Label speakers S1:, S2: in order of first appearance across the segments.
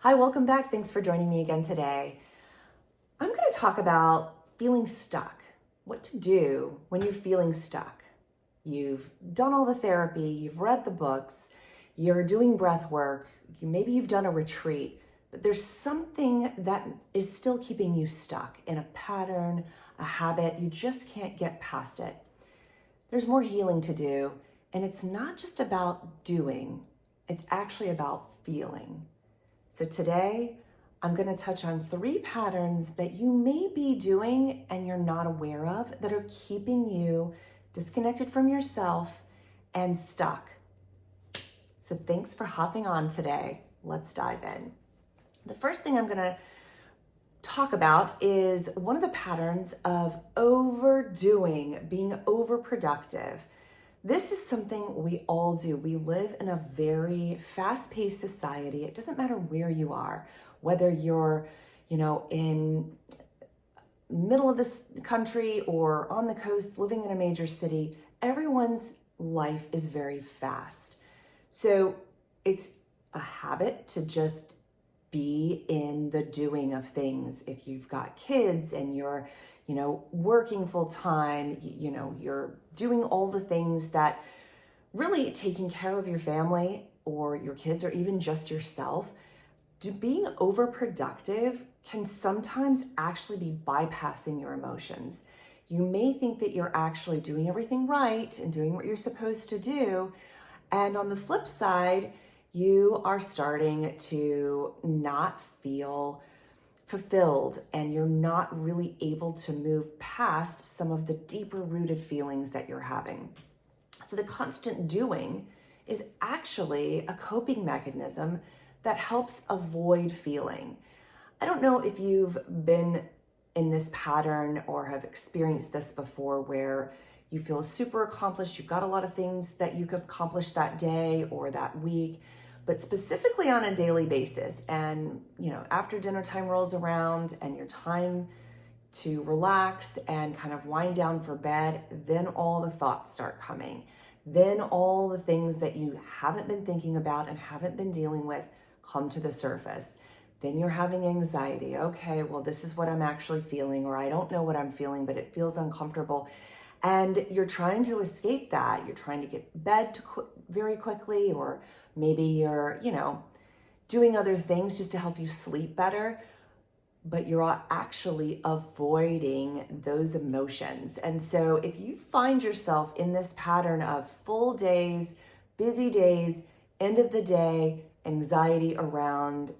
S1: Hi, welcome back. Thanks for joining me again today. I'm going to talk about feeling stuck. What to do when you're feeling stuck. You've done all the therapy, you've read the books, you're doing breath work, maybe you've done a retreat, but there's something that is still keeping you stuck in a pattern, a habit. You just can't get past it. There's more healing to do, and it's not just about doing, it's actually about feeling. So today, I'm going to touch on 3 patterns that you may be doing and you're not aware of that are keeping you disconnected from yourself and stuck. So thanks for hopping on today. Let's dive in. The first thing I'm going to talk about is one of the patterns of overdoing, being overproductive. This is something we all do. We live in a very fast-paced society. It doesn't matter where you are, whether you're, in middle of this country or on the coast, living in a major city. Everyone's life is very fast. So it's a habit to just be in the doing of things. If you've got kids and you're working full time, you're doing all the things that really taking care of your family or your kids or even just yourself, being overproductive can sometimes actually be bypassing your emotions. You may think that you're actually doing everything right and doing what you're supposed to do. And on the flip side, you are starting to not feel fulfilled and you're not really able to move past some of the deeper rooted feelings that you're having. So the constant doing is actually a coping mechanism that helps avoid feeling. I don't know if you've been in this pattern or have experienced this before where you feel super accomplished, you've got a lot of things that you could accomplish that day or that week, but specifically on a daily basis. And, after dinner time rolls around and your time to relax and kind of wind down for bed, then all the thoughts start coming. Then all the things that you haven't been thinking about and haven't been dealing with come to the surface. Then you're having anxiety. Okay, well, this is what I'm actually feeling, or I don't know what I'm feeling, but it feels uncomfortable. And you're trying to escape that. You're trying to get to bed very quickly, or maybe you're, doing other things just to help you sleep better, but you're actually avoiding those emotions. And so if you find yourself in this pattern of full days, busy days, end of the day, anxiety around,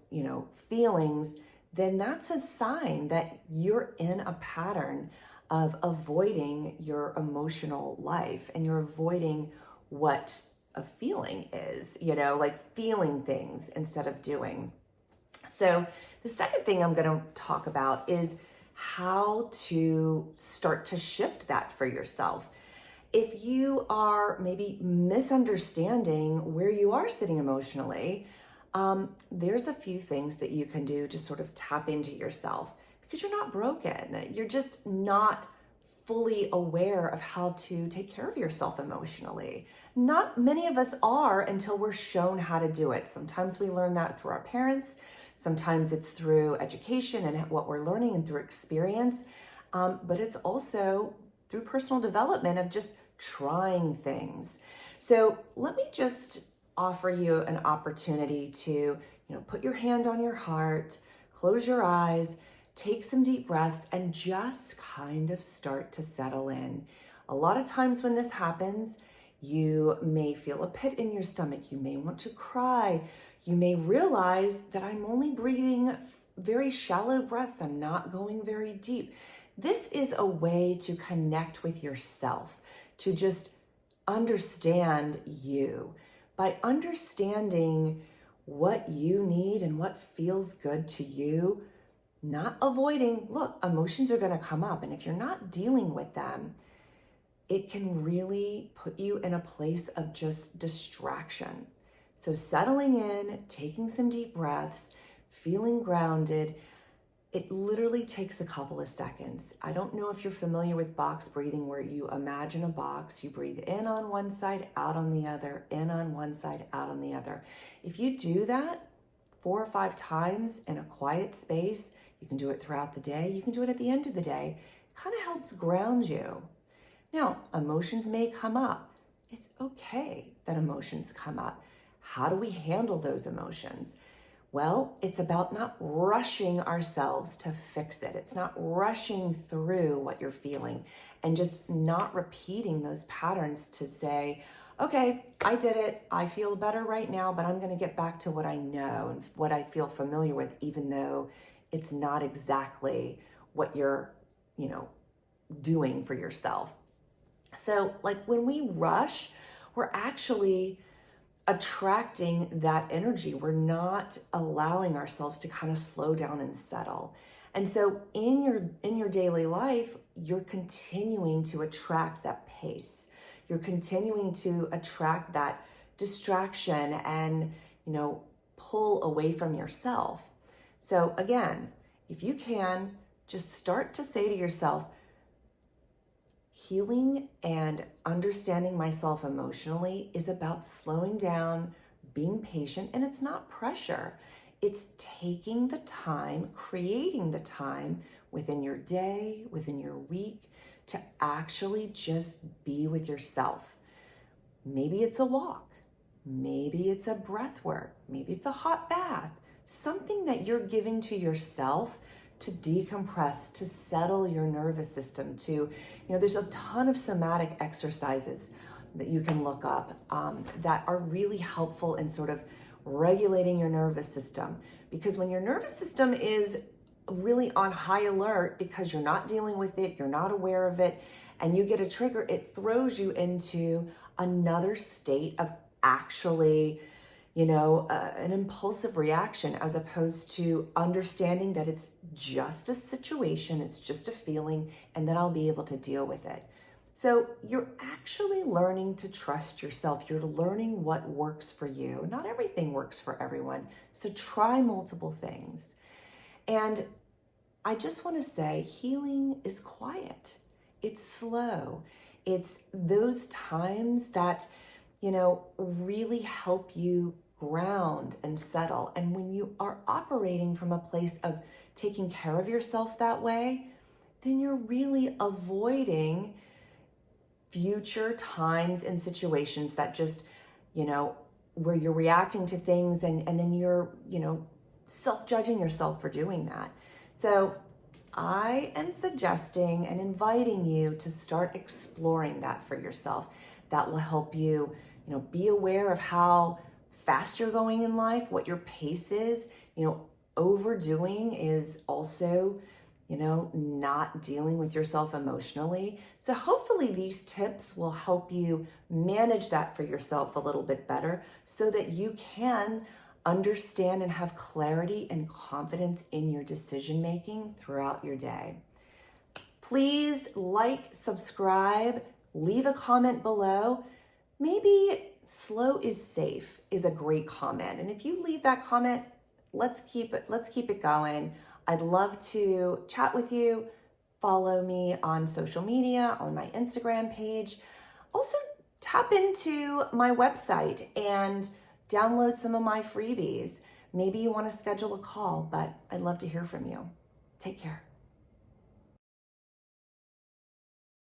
S1: feelings, then that's a sign that you're in a pattern of avoiding your emotional life and you're avoiding what a feeling is, like feeling things instead of doing. So the second thing I'm going to talk about is how to start to shift that for yourself. If you are maybe misunderstanding where you are sitting emotionally, there's a few things that you can do to sort of tap into yourself because you're not broken. You're just not fully aware of how to take care of yourself emotionally. Not many of us are until we're shown how to do it. Sometimes we learn that through our parents. Sometimes it's through education and what we're learning and through experience. But it's also through personal development of just trying things. So let me just offer you an opportunity to, put your hand on your heart, close your eyes, take some deep breaths, and just kind of start to settle in. A lot of times when this happens, you may feel a pit in your stomach. You may want to cry. You may realize that I'm only breathing very shallow breaths. I'm not going very deep. This is a way to connect with yourself, to just understand you. By understanding what you need and what feels good to you, not avoiding, look, emotions are going to come up. And if you're not dealing with them, it can really put you in a place of just distraction. So settling in, taking some deep breaths, feeling grounded, it literally takes a couple of seconds. I don't know if you're familiar with box breathing, where you imagine a box, you breathe in on one side, out on the other, in on one side, out on the other. If you do that 4 or 5 times in a quiet space. You can do it throughout the day. You can do it at the end of the day. It kind of helps ground you. Now, emotions may come up. It's okay that emotions come up. How do we handle those emotions? Well, it's about not rushing ourselves to fix it. It's not rushing through what you're feeling and just not repeating those patterns to say, okay, I did it. I feel better right now, but I'm going to get back to what I know and what I feel familiar with, even though it's not exactly what you're, doing for yourself. So, like when we rush, we're actually attracting that energy. We're not allowing ourselves to kind of slow down and settle. And so in your daily life, you're continuing to attract that pace. You're continuing to attract that distraction and, pull away from yourself. So again, if you can, just start to say to yourself, healing and understanding myself emotionally is about slowing down, being patient, and it's not pressure. It's taking the time, creating the time within your day, within your week, to actually just be with yourself. Maybe it's a walk. Maybe it's a breath work. Maybe it's a hot bath. Something that you're giving to yourself to decompress, to settle your nervous system, there's a ton of somatic exercises that you can look up that are really helpful in sort of regulating your nervous system. Because when your nervous system is really on high alert because you're not dealing with it, you're not aware of it, and you get a trigger, it throws you into another state of actually an impulsive reaction, as opposed to understanding that it's just a situation, it's just a feeling, and then I'll be able to deal with it. So you're actually learning to trust yourself. You're learning what works for you. Not everything works for everyone. So try multiple things. And I just want to say, healing is quiet. It's slow. It's those times that, really help you ground and settle. And when you are operating from a place of taking care of yourself that way, then you're really avoiding future times and situations that just, where you're reacting to things and then you're, self-judging yourself for doing that. So I am suggesting and inviting you to start exploring that for yourself. That will help you, be aware of how fast you're going in life, what your pace is. Overdoing is also, not dealing with yourself emotionally. So hopefully these tips will help you manage that for yourself a little bit better so that you can understand and have clarity and confidence in your decision making throughout your day. Please like, subscribe, leave a comment below. Maybe slow is safe is a great comment. And if you leave that comment, let's keep it going. I'd love to chat with you. Follow me on social media, on my Instagram page. Also, tap into my website and download some of my freebies. Maybe you want to schedule a call, but I'd love to hear from you. Take care.